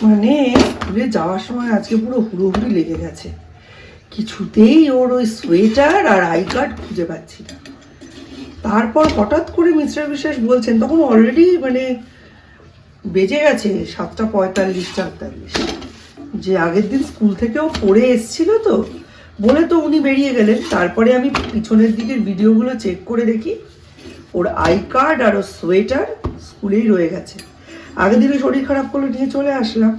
মানে স্কুলে যাওয়ার সময় আজকে পুরো হুড়োহুড়ি লেগে গেছে, কিছুতেই ওর ওই সোয়েটার আর আই কার্ড খুঁজে পাচ্ছি না। তারপর হঠাৎ করে মিস্টার বিশ্বাস বলছেন, তখন অলরেডি মানে বেজে গেছে 7:45-48, যে আগের দিন স্কুল থেকেও পড়ে এসছিল তো, বলে তো উনি বেরিয়ে গেলেন। তারপরে আমি পিছনের দিকের ভিডিওগুলো চেক করে দেখি ওর আই কার্ড আর ওর সোয়েটার স্কুলেই রয়ে গেছে। আগের দিনে শরীর খারাপ করলে নিয়ে চলে আসলাম।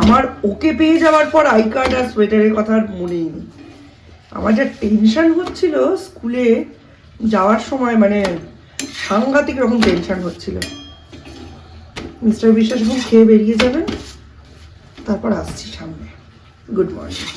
আমার ওকে পেয়ে যাওয়ার পর আই কার্ড আর সোয়েটারের কথা আর মনেই নেই। আমার যা টেনশন হচ্ছিল স্কুলে যাওয়ার সময়, মানে সাংঘাতিক রকম টেনশন হচ্ছিল। মিস্টার বিশ্বাস এখন খেয়ে বেরিয়ে যাবেন, তারপর আসছি সামনে। Good morning.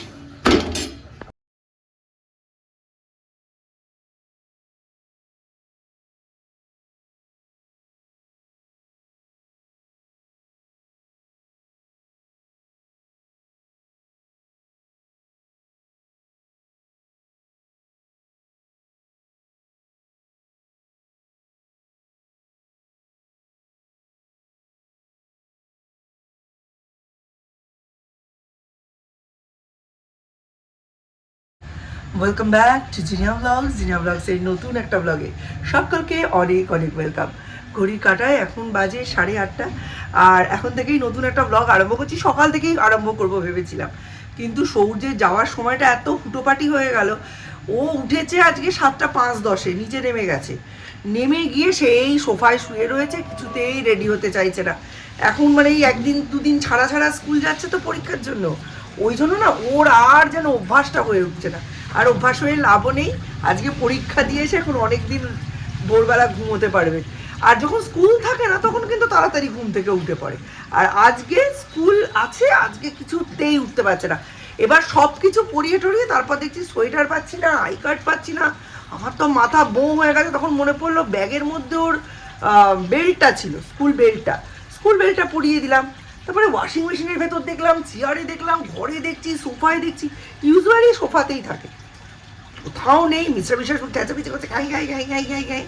Welcome back to Zinnia blogs. Zinnia ব্লগসের নতুন একটা ব্লগে সকলকে অনেক অনেক ওয়েলকাম। ঘড়ির কাঁটায় এখন বাজে 8:30, আর এখন থেকেই নতুন একটা ব্লগ আরম্ভ করছি। সকাল থেকেই আরম্ভ করব ভেবেছিলাম, কিন্তু সূর্যের যাওয়ার সময়টা এত হুটোপাটি হয়ে গেল। ও উঠেছে আজকে 7:05 নিচে নেমে গেছে। নেমে গিয়ে সেই সোফায় শুয়ে রয়েছে, কিছুতেই রেডি হতে চাইছে না। এখন মানে এই একদিন দুদিন ছাড়া ছাড়া স্কুল যাচ্ছে তো পরীক্ষার জন্য, ওই জন্য না ওর আর যেন অভ্যাসটা হয়ে উঠছে না। আর অভ্যাস হয়ে লাভও নেই। আজকে পরীক্ষা দিয়েছে, এখন অনেক দিন ভোরবেলা ঘুমোতে পারবে। আর যখন স্কুল থাকে না তখন কিন্তু তাড়াতাড়ি ঘুম থেকে উঠে পড়ে। আর আজকে স্কুল আছে, আজকে কিছুতেই উঠতে পারছে না। এবার সব কিছু পরিয়ে টরিয়ে তারপর দেখছি সোয়েটার পাচ্ছি না, আই কার্ড পাচ্ছি না। আমার তো মাথা বউ হয়ে গেছে। তখন মনে পড়লো ব্যাগের মধ্যে ওর বেল্টটা ছিল, স্কুল বেল্টটা পরিয়ে দিলাম। তারপরে ওয়াশিং মেশিনের ভেতর দেখলাম, চেয়ারে দেখলাম, ঘরে দেখছি, সোফায় দেখছি। ইউজুয়ালি সোফাতেই থাকে, কোথাও নেই। মিস্টার বিশ্বাস চেঁচামেচি করছে, ঘাই ঘাই ঘাই ঘাই ঘাই ঘাই।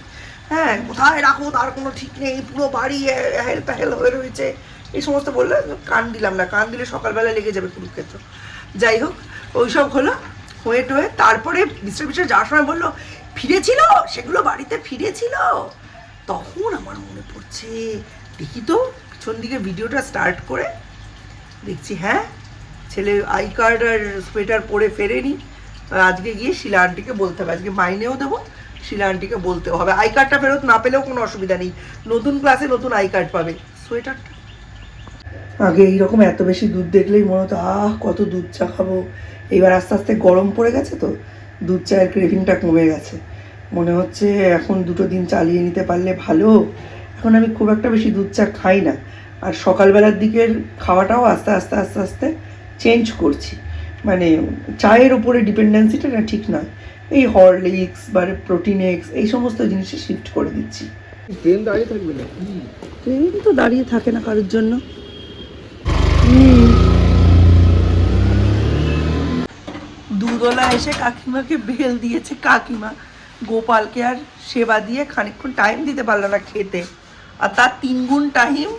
হ্যাঁ, কোথায় রাখো তার কোনো ঠিক নেই, পুরো বাড়ি হেল প্যাহেল হয়ে রয়েছে। এই সমস্ত বললে কান দিলাম না, কান দিলে সকালবেলা লেগে যাবে কুরুক্ষেত্র। যাই হোক, ওইসব হলো হয়ে টয়ে। তারপরে মিস্টার বিশ্বাস যাওয়ার সময় বললো ফিরেছিল, সেগুলো বাড়িতে ফিরেছিল। তখন আমার মনে পড়ছে, দেখি তো পিছন দিকে ভিডিওটা স্টার্ট করে দেখছি, হ্যাঁ ছেলে আই কার্ড আর সোয়েটার পরে ফেরেনি। আজকে গিয়ে শিলা আন্টিকে বলতে হবে, আজকে মাইনেও দেবো, শিলা আন্টিকে বলতেও হবে। আই কার্ডটা ফেরত না পেলেও কোনো অসুবিধা নেই, নতুন ক্লাসে নতুন আই কার্ড পাবে। সোয়েটারটা আগে এইরকম এত বেশি দুধ দেখলেই মনে হতো কত দুধ চা খাবো। এইবার আস্তে আস্তে গরম পড়ে গেছে তো দুধ চায়ের ক্রেভিংটা কমে গেছে। মনে হচ্ছে এখন 2 দিন চালিয়ে নিতে পারলে ভালো। এখন আমি খুব একটা বেশি দুধ চা খাই না, আর সকালবেলার দিকের খাওয়াটাও আস্তে আস্তে আস্তে আস্তে চেঞ্জ করছি। মানে চায়ের উপরে ডিপেন্ডেন্সিটা না ঠিক নয়, এই হরলিক্স বা প্রোটিন এক্স এই সমস্ত জিনিসে শিফট করে দিচ্ছি। ট্রেন দাঁড়িয়ে থাকবে না, ট্রেন তো দাঁড়িয়ে থাকে না কারোর জন্য। দুধওয়ালা এসে কাকিমাকে বেল দিয়েছে, কাকিমা গোপালকে আর সেবা দিয়ে খানিকক্ষণ টাইম দিতে পারলো না খেতে, আর তার 3 গুণ টাইম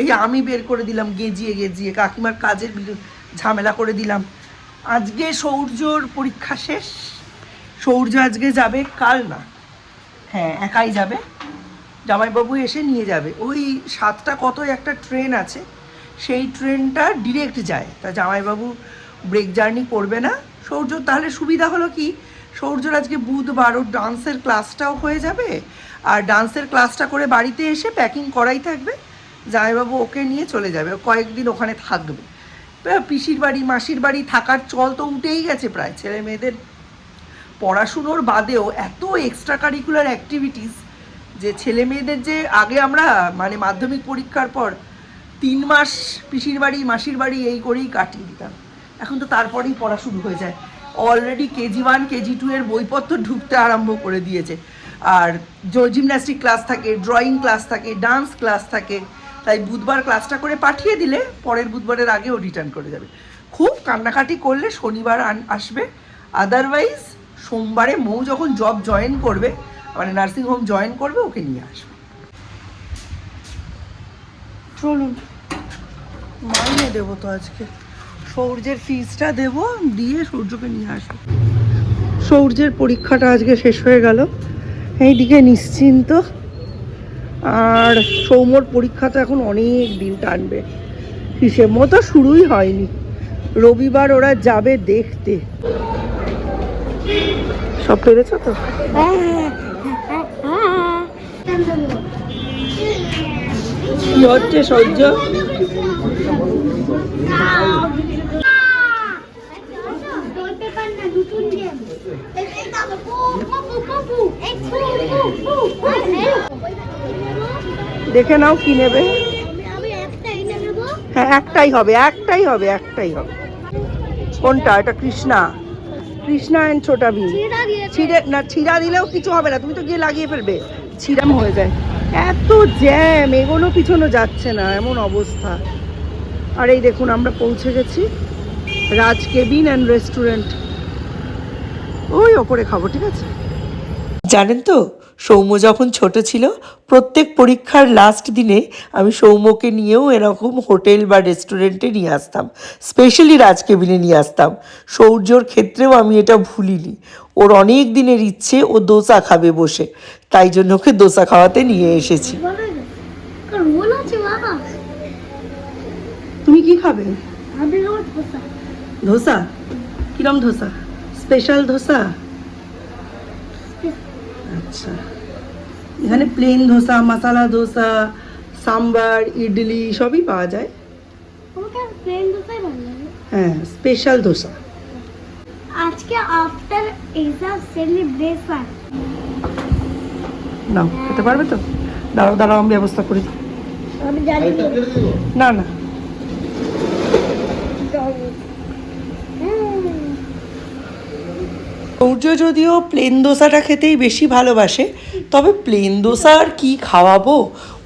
এই আমি বের করে দিলাম গেজিয়ে গেজিয়ে, কাকিমার কাজের ঝামেলা করে দিলাম। আজকে সৌর্যর পরীক্ষা শেষ, সৌর্য আজকে যাবে, কাল না, হ্যাঁ একাই যাবে। জামাইবাবু এসে নিয়ে যাবে। ওই 7টা কত একটা ট্রেন আছে, সেই ট্রেনটা ডিরেক্ট যায়। তা জামাইবাবু ব্রেক জার্নি করবে না। সৌর্য তাহলে সুবিধা হলো কি, সৌর্যর আজকে বুধবার ওর ডান্সের ক্লাসটাও হয়ে যাবে, আর ডান্সের ক্লাসটা করে বাড়িতে এসে প্যাকিং করাই থাকবে। জামাইবাবু ওকে নিয়ে চলে যাবে, কয়েকদিন ওখানে থাকবে। পিসির বাড়ি মাসির বাড়ি থাকার চল তো উঠেই গেছে প্রায়। ছেলে মেয়েদের পড়াশুনোর বাদেও এত এক্সট্রা কারিকুলার অ্যাক্টিভিটিস, যে ছেলে মেয়েদের যে আগে আমরা মানে মাধ্যমিক পরীক্ষার পর 3 মাস পিসির বাড়ি মাসির বাড়ি এই করেই কাটিয়ে দিতাম, এখন তো তারপরেই পড়া শুরু হয়ে যায়। অলরেডি KG1 KG2 এর বইপত্র ঢুকতে আরম্ভ করে দিয়েছে। আর জিমন্যাস্টিক ক্লাস থাকে, ড্রয়িং ক্লাস থাকে, ডান্স ক্লাস থাকে। তাই বুধবার ক্লাসটা করে পাঠিয়ে দিলে পরের বুধবারের আগেও রিটার্ন করে যাবে। খুব কান্নাকাটি করলে শনিবার আসবে, আদারওয়াইজ সোমবারে মৌ যখন জব জয়েন করবে, মানে নার্সিংহোম জয়েন করবে, ওকে নিয়ে আসবে। চলুন। মাইনে দেবো তো আজকে, সৌর্যের ফিজটা দেবো, দিয়ে সৌর্যকে নিয়ে আসবো। সৌর্যের পরীক্ষাটা আজকে শেষ হয়ে গেল, এইদিকে নিশ্চিন্ত। আর সৌম্যর পরীক্ষা তো এখন অনেক দিন টানবে, হিসেব মতো শুরুই হয়নি। রবিবার ওরা যাবে দেখতে। সব পেরেছ তো? কি হচ্ছে সহ্য? দেখে নাও কি নেবে। হ্যাঁ একটাই হবে, একটাই হবে, একটাই হবে। কোনটা? এটা কৃষ্ণা, কৃষ্ণা অ্যান্ড ছোটা ভীম। ছিঁড়ে না, ছিঁড়া দিলেও কিছু হবে না, তুমি তো গিয়ে লাগিয়ে ফেলবে, ছিঁড়াম হয়ে যায়। এত জ্যাম, এগোনো পিছনো যাচ্ছে না, এমন অবস্থা। আর এই দেখুন আমরা পৌঁছে গেছি রাজ কেবিন অ্যান্ড রেস্টুরেন্ট। ওই ওপরে খাবো, ঠিক আছে? জানেন তো, সৌম্য যখন ছোট ছিল প্রত্যেক পরীক্ষার লাস্ট দিনে আমি সৌম্যকে নিয়েও এরকম হোটেল বা রেস্টুরেন্টে নিয়ে আসতাম, স্পেশালি রাজ কেবিনে নিয়ে আসতাম। সৌর্যর ক্ষেত্রেও আমি এটা ভুলিনি। ওর অনেক দিনের ইচ্ছে ও দোসা খাবে বসে, তাই জন্য ওকে দোসা খাওয়াতে নিয়ে এসেছি। তুমি কি খাবে? ধোসা? কিরম ধোসা? স্পেশাল ধোসা? আচ্ছা, এখানে প্লেন ধোসা, মশলা ধোসা, সাম্বার, ইডলি সবই পাওয়া যায়। হ্যাঁ, স্পেশাল ধোসা। আজকে আফটার এক্সাম সেলিব্রেশন। নাও, খেতে পারবে তো? দাঁড়াও দাঁড়াও, আমি ব্যবস্থা করি। আমি জানি না না, সৌর্য যদিও প্লেন দোসাটা খেতেই বেশি ভালোবাসে, তবে প্লেন দোসা আর কি খাওয়াবো,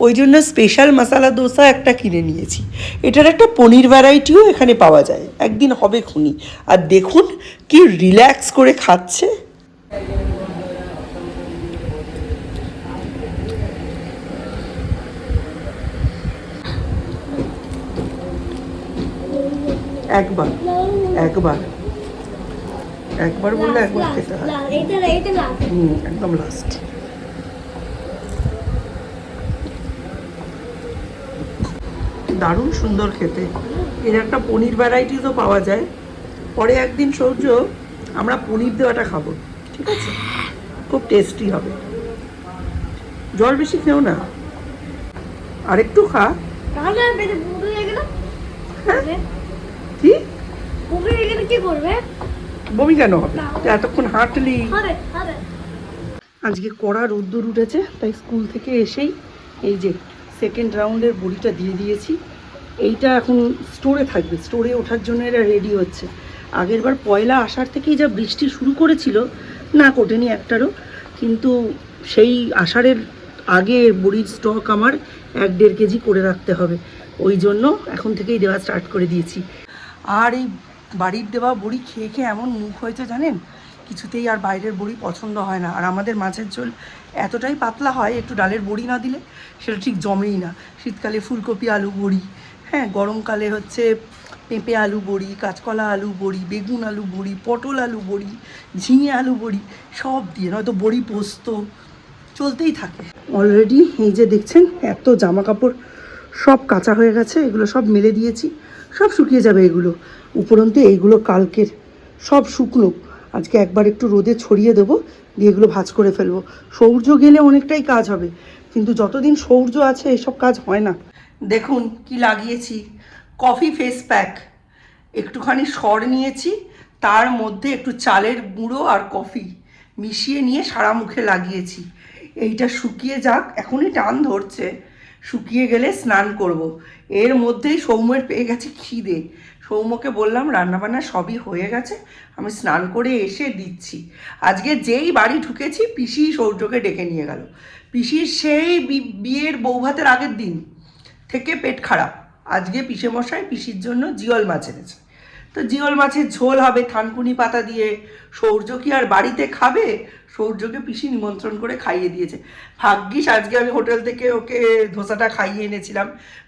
ওই জন্য স্পেশাল মশলা দোসা একটা কিনে নিয়েছি। এটার একটা পনির ভ্যারাইটিও এখানে পাওয়া যায়, একদিন হবে খুনি। আর দেখুন কি রিল্যাক্স করে খাচ্ছে। একবার একবার একবার বললে একবার খেতে হয়। একদম লাস্ট। দারুণ সুন্দর খেতে। এর একটা পনির ভ্যারাইটিসও পাওয়া যায়। পরে একদিন সৌর্য আমরা পনির দেওয়াটা খাবো, ঠিক আছে? খুব টেস্টি হবে। জল বেশি খেও না, আরেকটু খা। হ্যাঁ কি কি করবে? বমি কেন হবে? এতক্ষণ হাঁটলি। হবে হবে। আজকে কড়া রোদ্দুর উঠেছে, তাই স্কুল থেকে এসেই এই যে সেকেন্ড রাউন্ডের বড়িটা দিয়ে দিয়েছি। এইটা এখন স্টোরে থাকবে, স্টোরে ওঠার জন্য এরা রেডি হচ্ছে। আগেরবার পয়লা আষাঢ় থেকেই যা বৃষ্টি শুরু করেছিল, না কোটেনি একটারও, কিন্তু সেই আষাঢ়ের আগে বড়ির স্টক আমার 1-1.5 কেজি করে রাখতে হবে, ওই জন্য এখন থেকেই দেওয়া স্টার্ট করে দিয়েছি। আর এই বাড়ির দেওয়া বড়ি খেয়ে খেয়ে এমন মুখ হয়েছে জানেন, কিছুতেই আর বাইরের বড়ি পছন্দ হয় না। আর আমাদের মাছের ঝোল এতটাই পাতলা হয়, একটু ডালের বড়ি না দিলে সেটা ঠিক জমেই না। শীতকালে ফুলকপি আলু বড়ি, হ্যাঁ, গরমকালে হচ্ছে পেঁপে আলু বড়ি, কাঁচকলা আলু বড়ি, বেগুন আলু বড়ি, পটল আলু বড়ি, ঝিঙে আলু বড়ি, সব দিয়ে, নয়তো বড়ি পোস্ত, চলতেই থাকে। অলরেডি এই যে দেখছেন এত জামা কাপড় সব কাঁচা হয়ে গেছে, এগুলো সব মেলে দিয়েছি, সব শুকিয়ে যাবে এগুলো। উপরন্তু এইগুলো কালকের সব শুকনো, আজকে একবার একটু রোদে ছড়িয়ে দেবো, দিয়ে এগুলো ভাঁজ করে ফেলবো। সৌর্য গেলে অনেকটাই কাজ হবে, কিন্তু যতদিন সৌর্য আছে এসব কাজ হয় না। দেখুন কি লাগিয়েছি, কফি ফেস প্যাক। একটুখানি সর নিয়েছি, তার মধ্যে একটু চালের গুঁড়ো আর কফি মিশিয়ে নিয়ে সারা মুখে লাগিয়েছি। এইটা শুকিয়ে যাক, এখনই টান ধরছে, শুকিয়ে গেলে স্নান করব। এর মধ্যেই সৌম্যের পেয়ে গেছে খিদে। সৌম্যকে বললাম রান্নাবান্না সবই হয়ে গেছে, আমি স্নান করে এসে দিচ্ছি। আজকে যেই বাড়ি ঢুকেছি পিসি সৌর্যকে ডেকে নিয়ে গেল। পিসির সেই বিয়ের বৌভাতের আগের দিন থেকে পেট খারাপ। আজকে পিসেমশাই পিসির জন্য জিওল মাছ এনেছে, তো জিওল মাছের ঝোল হবে থানকুনি পাতা দিয়ে। সৌর্য কি আর বাড়িতে খাবে? সৌর্যকে পিসি নিমন্ত্রণ করে খাইয়ে দিয়েছে। ভাগ্যিস আজকে আমি হোটেল থেকে ওকে ধোসাটা খাইয়ে এনেছিলাম,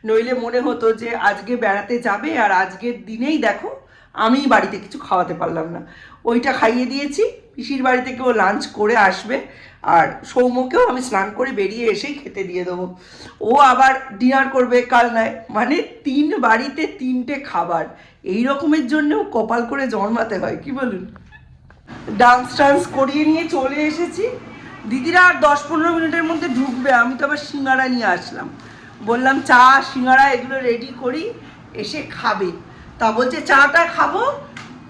নইলে মনে হতো যে আজকে বেড়াতে যাবে আর আজকের দিনেই দেখো আমি বাড়িতে কিছু খাওয়াতে পারলাম না। ওইটা খাইয়ে দিয়েছি, পিসির বাড়ি থেকে ও লাঞ্চ করে আসবে, আর সৌম্যকেও আমি স্নান করে বেরিয়ে এসেই খেতে দিয়ে দেবো। ও আবার ডিনার করবে কালনায়, মানে 3 বাড়িতে 3টে খাবার। এই রকমের জন্যও কপাল করে জন্মাতে হয়, কি বলুন। ডান্স টান্স করিয়ে নিয়ে চলে এসেছি। দিদিরা আর 10-15 মিনিটের মধ্যে ঢুকবে। আমি তো আবার সিঙ্গারা নিয়ে আসলাম, বললাম চা সিঙ্গারা এগুলো রেডি করি, এসে খাবে। তা বলছে চাটা খাবো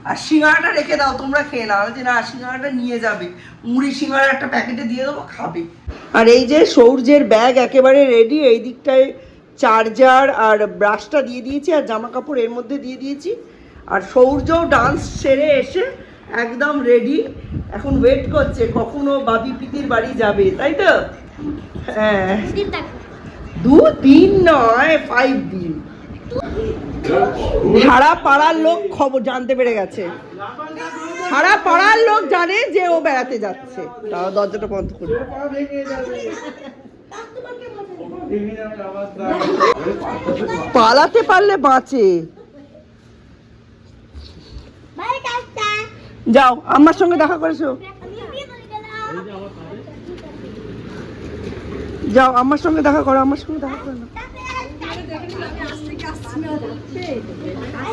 আর সিঙ্গারাটা রেখে দাও, তোমরা খেয়ে নাও। যে না, সিঙ্গারাটা নিয়ে যাবে, মুড়ি সিঙ্গারা একটা প্যাকেটে দিয়ে দেবো, খাবে। আর এই যে সৌর্যের ব্যাগ একেবারে রেডি। এই দিকটায় চার্জার আর ব্রাশটা দিয়ে দিয়েছি, আর জামা কাপড় এর মধ্যে দিয়ে দিয়েছি। আর সৌর্যও ডান্স সেরে এসে একদম রেডি, এখন ওয়েট করছে কখনো বাবি পিতির বাড়ি যাবে, তাই তো? হ্যাঁ, 2-3 নয়, 5 দিন। সারা পাড়ার লোক খবর জানতে পেরে গেছে, সারা পাড়ার লোক জানে যে ও বেড়াতে যাচ্ছে। তাও দরজাটা বন্ধ করে পালাতে পারলে বাঁচে। যাও আমার সঙ্গে দেখা করেছো, যাও আমার সঙ্গে দেখা করো, আমার সঙ্গে দেখা করো।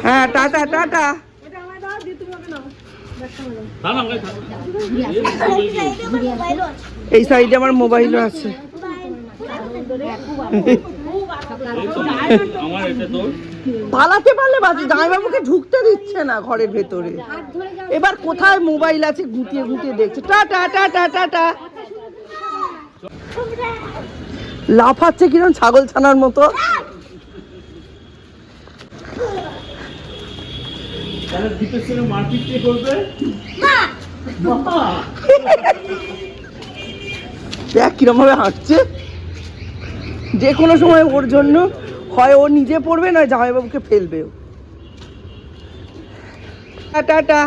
হ্যাঁ, টাটা টাটা। এই সাইডে আমার মোবাইলও আছে। পালাতে পারলে বাজে, জামাইবাবুকে ঢুকতে দিচ্ছে না ঘরের ভেতরে। এবার কোথায় মোবাইল আছে গুটিয়ে গুটিয়ে দেখছে। Tata tata tata. লাফাচ্ছে কিরম ছাগল ছানার মতো। দেখ কিরম ভাবে হাঁটছে। যে কোনো সময় ওর জন্য হয় ও নিজে পড়বে, নয় জামাইবাবুকে ফেলবে। Tata tata.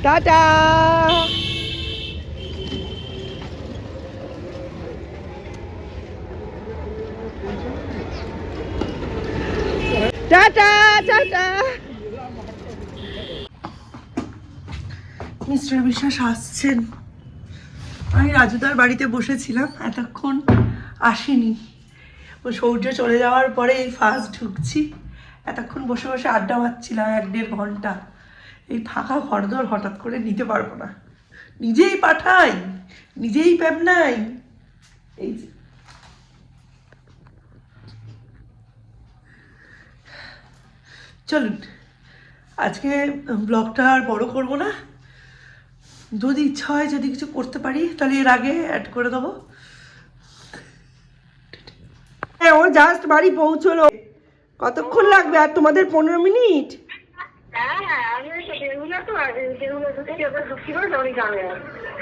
Tata. Tata tata. Mister বিশ্বাস আসছেন। আমি রাজুদার বাড়িতে বসেছিলাম, এতক্ষণ আসেনি। ও সৌর্য চলে যাওয়ার পরে এই ফার্স্ট ঢুকছি। এতক্ষণ বসে বসে আড্ডা মারছিলাম 1-1.5 ঘন্টা। এই ফাঁকা ঘরদোর হঠাৎ করে নিতে পারবো না, নিজেই পাঠাই, নিজেই প্যাবনাই। এই যে চলুন, আজকে ব্লগটা আর বড় করব না। যদি ইচ্ছা হয়, যদি কিছু করতে পারি, তাহলে এর আগে অ্যাড করে দেবো। হ্যাঁ, ও জাস্ট বাড়ি পৌঁছলো। কতক্ষণ লাগবে আর তোমাদের? 15 মিনিট।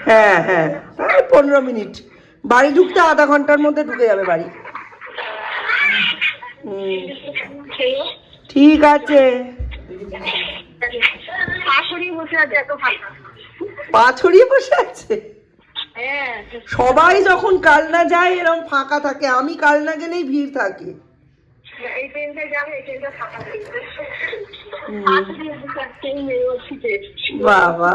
হ্যাঁ হ্যাঁ, তাই 15 মিনিট। বাড়ি ঢুকতে আধা ঘন্টার মধ্যে ঢুকে যাবে বাড়ি। ঠিক আছে। পা ছড়িয়ে বসে আছে। সবাই যখন কালনা যায় এরকম ফাঁকা থাকে, আমি কালনা গেলেই ভিড় থাকে। বাবা